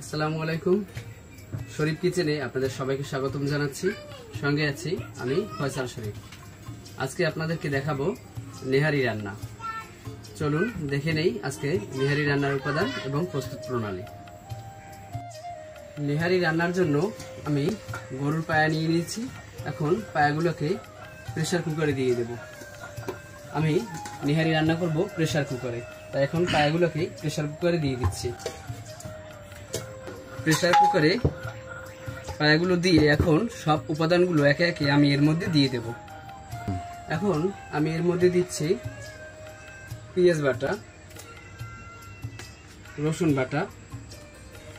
আসসালামু আলাইকুম। শরীফ কিচেনে আপনাদের সবাইকে স্বাগতম জানাচ্ছি। সঙ্গে আছি আমি ফয়সাল শরীফ। আজকে আপনাদেরকে দেখাবো নেহারি রান্না। চলুন দেখে নেই আজকে নেহারি রান্নার উপাদান এবং প্রস্তুত প্রণালী। নেহারি রান্নার জন্য আমি গরুর পায়া নিয়ে নিয়েছি। এখন পায়াগুলোকে প্রেসার কুকারে দিয়ে দেব। আমি নেহারি রান্না করব প্রেসার কুকারে, তাই এখন পায়াগুলোকে প্রেসার কুকারে দিয়ে দিচ্ছি। প্রেসার কুকারে পায়াগুলো দিয়ে এখন সব উপাদানগুলো একে একে আমি এর মধ্যে দিয়ে দেব। এখন আমি এর মধ্যে দিচ্ছি পেঁয়াজ বাটা, রসুন বাটা,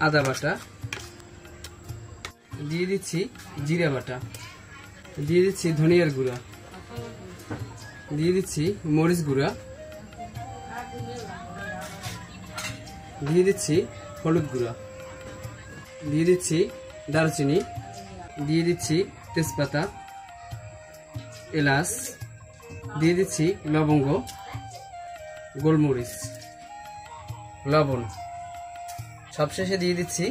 আদা বাটা, দিয়ে দিচ্ছি জিরা বাটা, দিয়ে দিচ্ছি ধনিয়ার গুঁড়া, দিয়ে দিচ্ছি মরিচ গুঁড়া, দিয়ে দিচ্ছি হলুদ গুঁড়া, দিয়ে দিচ্ছি দারচিনি, দিয়ে দিচ্ছি তেজপাতা, এলাচ, দিয়ে দিচ্ছি লবঙ্গ, গোলমরিচ, লবণ, সবশেষে দিয়ে দিচ্ছি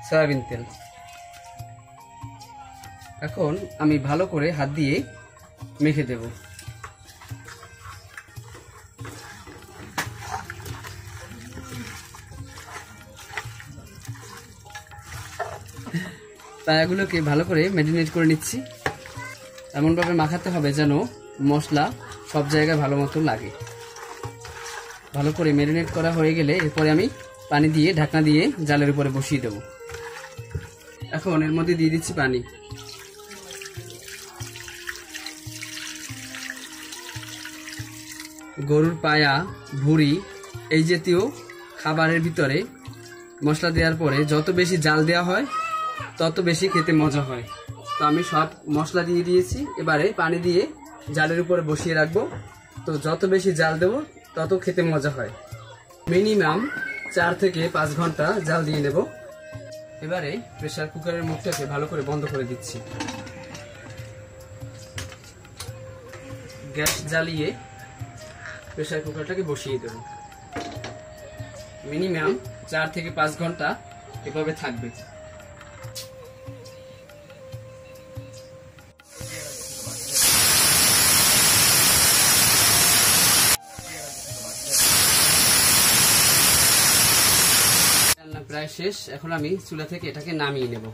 সয়াবিন তেল। এখন আমি ভালো করে হাত দিয়ে মেখে দেব। পায়াগুলোকে ভালো করে ম্যারিনেট করে নিচ্ছি। এমনভাবে মাখাতে হবে যেন মশলা সব জায়গায় ভালো মতো লাগে। ভালো করে ম্যারিনেট করা হয়ে গেলে এরপরে আমি পানি দিয়ে ঢাকনা দিয়ে জালের উপরে বসিয়ে দেব। এখন এর মধ্যে দিয়ে দিচ্ছি পানি। গরুর পায়া, ভুঁড়ি এই জাতীয় খাবারের ভিতরে মশলা দেওয়ার পরে যত বেশি জাল দেওয়া হয় তত বেশি খেতে মজা হয়। তো আমি সব মশলা দিয়ে দিয়েছি। এবারে পানি দিয়ে জালের উপরে বসিয়ে রাখবো। তো যত বেশি জাল দেব তত খেতে মজা হয়। মিনিমাম 4 থেকে 5 ঘন্টা জাল দিয়ে নেব। এবারে প্রেসার কুকারের মুখটাকে ভালো করে বন্ধ করে দিচ্ছি। গ্যাস জ্বালিয়ে প্রেসার কুকারটাকে বসিয়ে দেব। মিনিমাম 4 থেকে 5 ঘন্টা এভাবে থাকবে। রান্না প্রায় শেষ। এখন আমি চুলা থেকে এটাকে নামিয়ে নেব।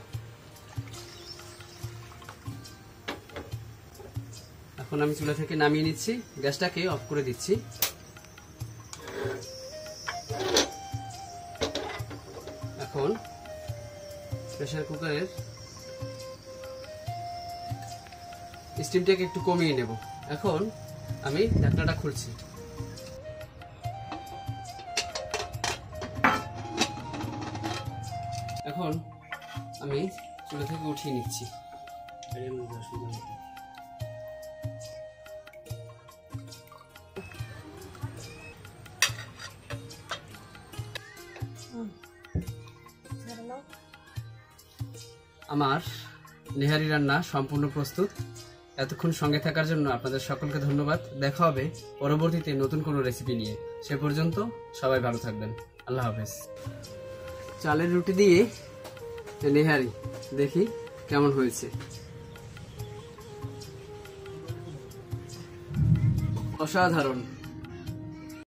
এখন আমি চুলা থেকে নামিয়ে নিচ্ছি। গ্যাসটাকে অফ করে দিচ্ছি। এখন প্রেসার কুকারের স্টিমটাকে একটু কমিয়ে নেব। এখন আমি ঢাকনাটা খুলছি। এখন আমি চুলা থেকে উঠিয়ে নিচ্ছি। আমার নেহারি রান্না সম্পূর্ণ প্রস্তুত। এতক্ষণ সঙ্গে থাকার জন্য আপনাদের সকলকে ধন্যবাদ। দেখা হবে পরবর্তীতে নতুন কোনো রেসিপি নিয়ে। সে পর্যন্ত সবাই ভালো থাকবেন। আল্লাহ হাফেজ। চালের রুটি দিয়ে নেহারি দেখি কেমন হয়েছে। অসাধারণ।